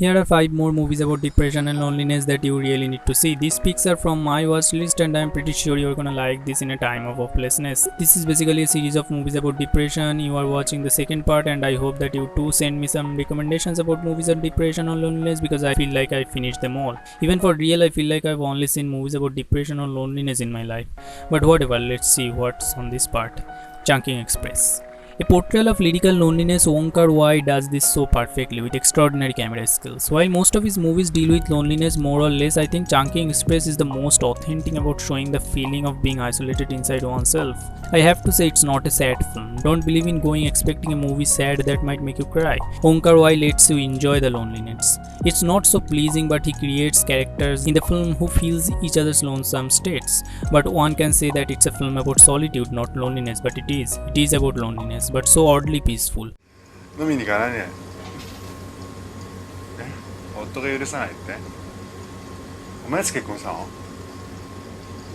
Here are 5 more movies about depression and loneliness that you really need to see. These picks are from my watch list and I am pretty sure you're gonna like this in a time of hopelessness. This is basically a series of movies about depression. You are watching the second part and I hope that you too send me some recommendations about movies on depression or loneliness because I feel like I finished them all. Even for real, I feel like I've only seen movies about depression or loneliness in my life. But whatever, let's see what's on this part. Chunking Express. A portrayal of lyrical loneliness, Wong Kar-wai does this so perfectly with extraordinary camera skills. While most of his movies deal with loneliness more or less, I think Chunking Express is the most authentic about showing the feeling of being isolated inside oneself. I have to say it's not a sad film. Don't believe in going expecting a movie sad that might make you cry. Wong Kar-wai lets you enjoy the loneliness. It's not so pleasing, but he creates characters in the film who feels each other's lonesome states. But one can say that it's a film about solitude, not loneliness, but it is. It is about loneliness, but so oddly peaceful. 飲みに行かないね。え、夫が許さないって？お前いつ結婚したの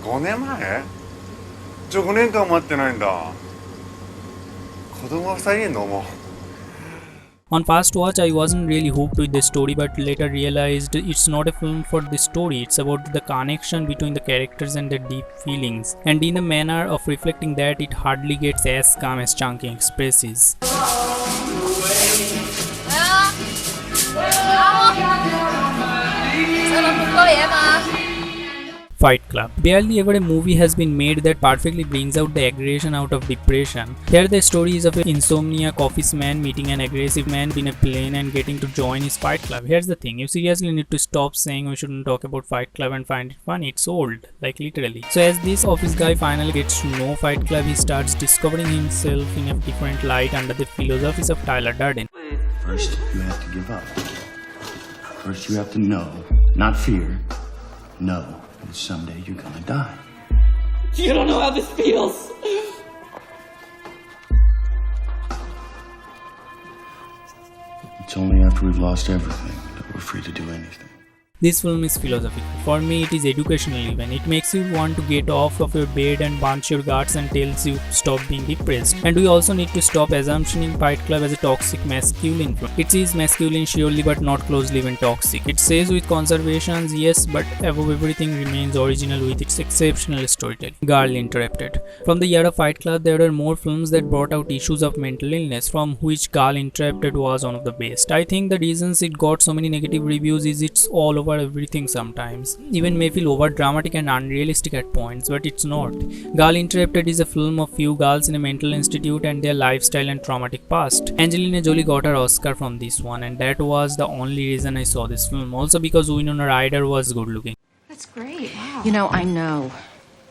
？5年前？じゃあ5年間待ってないんだ。子供は2人いんのもう。On first watch, I wasn't really hooked with the story, but later realized it's not a film for the story. It's about the connection between the characters and their deep feelings. And in a manner of reflecting that, it hardly gets as calm as Chunking Express is. Fight Club. Barely ever a movie has been made that perfectly brings out the aggression out of depression. Here the story is of an insomniac officeman meeting an aggressive man in a plane and getting to join his Fight Club. Here's the thing, you seriously need to stop saying we shouldn't talk about Fight Club and find it funny. It's old, like literally. So as this office guy finally gets to know Fight Club, he starts discovering himself in a different light under the philosophies of Tyler Durden. First, you have to give up. First, you have to know, not fear, know. Someday you're gonna die. You don't know how this feels. It's only after we've lost everything that we're free to do anything. This film is philosophical. For me, it is educational even. It makes you want to get off of your bed and punch your guts and tells you stop being depressed. And we also need to stop assuming Fight Club as a toxic masculine film. It is masculine surely, but not closely even toxic. It says with conservations, yes, but above everything remains original with its exceptional storytelling. Girl Interrupted. From the year of Fight Club, there were more films that brought out issues of mental illness, from which Girl Interrupted was one of the best. I think the reasons it got so many negative reviews is it's all over everything sometimes. Even may feel over dramatic and unrealistic at points, but it's not. Girl Interrupted is a film of few girls in a mental institute and their lifestyle and traumatic past. Angelina Jolie got her Oscar from this one, and that was the only reason I saw this film. Also because Winona Ryder was good looking. That's great. Wow. You know, I know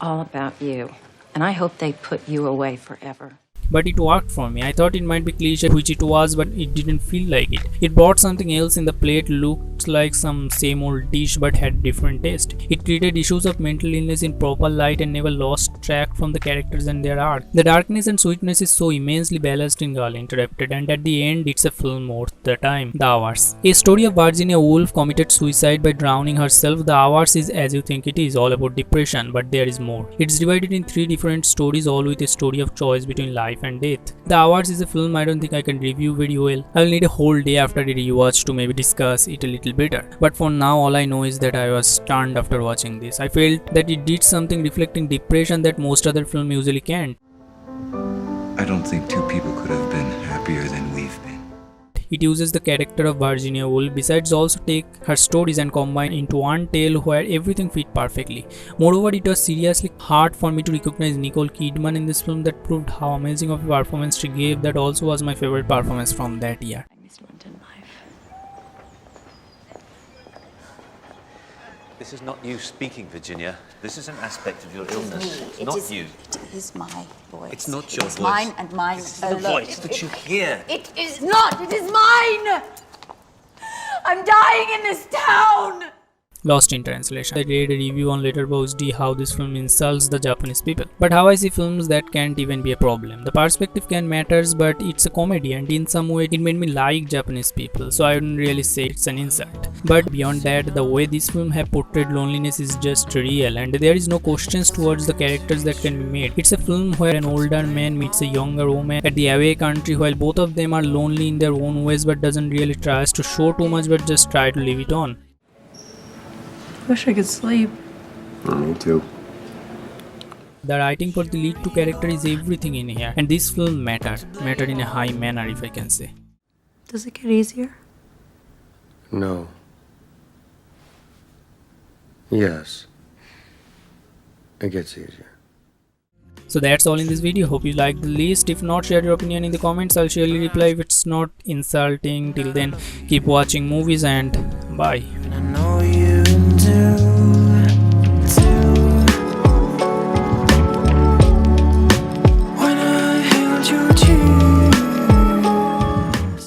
all about you, and I hope they put you away forever. But it worked for me. I thought it might be cliche, which it was, but it didn't feel like it. It brought something else in the plate, looked like some same old dish but had different taste. It treated issues of mental illness in proper light and never lost track from the characters and their arc. The darkness and sweetness is so immensely balanced in Girl Interrupted, and at the end it's a film worth the time. The Hours. A story of Virginia Woolf committed suicide by drowning herself. The Hours is as you think it is, all about depression, but there is more. It's divided in 3 different stories, all with a story of choice between life and death. The Hours is a film I don't think I can review very well. I will need a whole day after a rewatch to maybe discuss it a little better. But for now, all I know is that I was stunned after watching this. I felt that it did something reflecting depression that most other films usually can't. I don't think two people could have been happier than we've been. It uses the character of Virginia Woolf, besides also take her stories and combine into one tale where everything fit perfectly. Moreover, it was seriously hard for me to recognize Nicole Kidman in this film. That proved how amazing of a performance she gave. That also was my favorite performance from that year. I missed London life. This is not you speaking, Virginia. This is an aspect of your illness. It's not you. It is my voice. It's not your It's voice. mine and mine The alone. voice that you hear. It is not. It is mine. I'm dying in this town. Lost in translation. I read a review on letterbox how this film insults the Japanese people. But how I see films, that can't even be a problem. The perspective can matters, but it's a comedy, and in some way it made me like Japanese people, so I wouldn't really say it's an insult. But beyond that, the way this film have portrayed loneliness is just real, and there is no questions towards the characters that can be made. It's a film where an older man meets a younger woman at the away country, while both of them are lonely in their own ways, but doesn't really try to show too much, but just try to leave it on. Wish I could sleep. Me too. The writing for the lead two character is everything in here, and this film mattered in a high manner, if I can say. Does it get easier? No. Yes. It gets easier. So that's all in this video. Hope you liked the list. If not, share your opinion in the comments. I'll surely reply if it's not insulting. Till then, keep watching movies and bye. I know you do.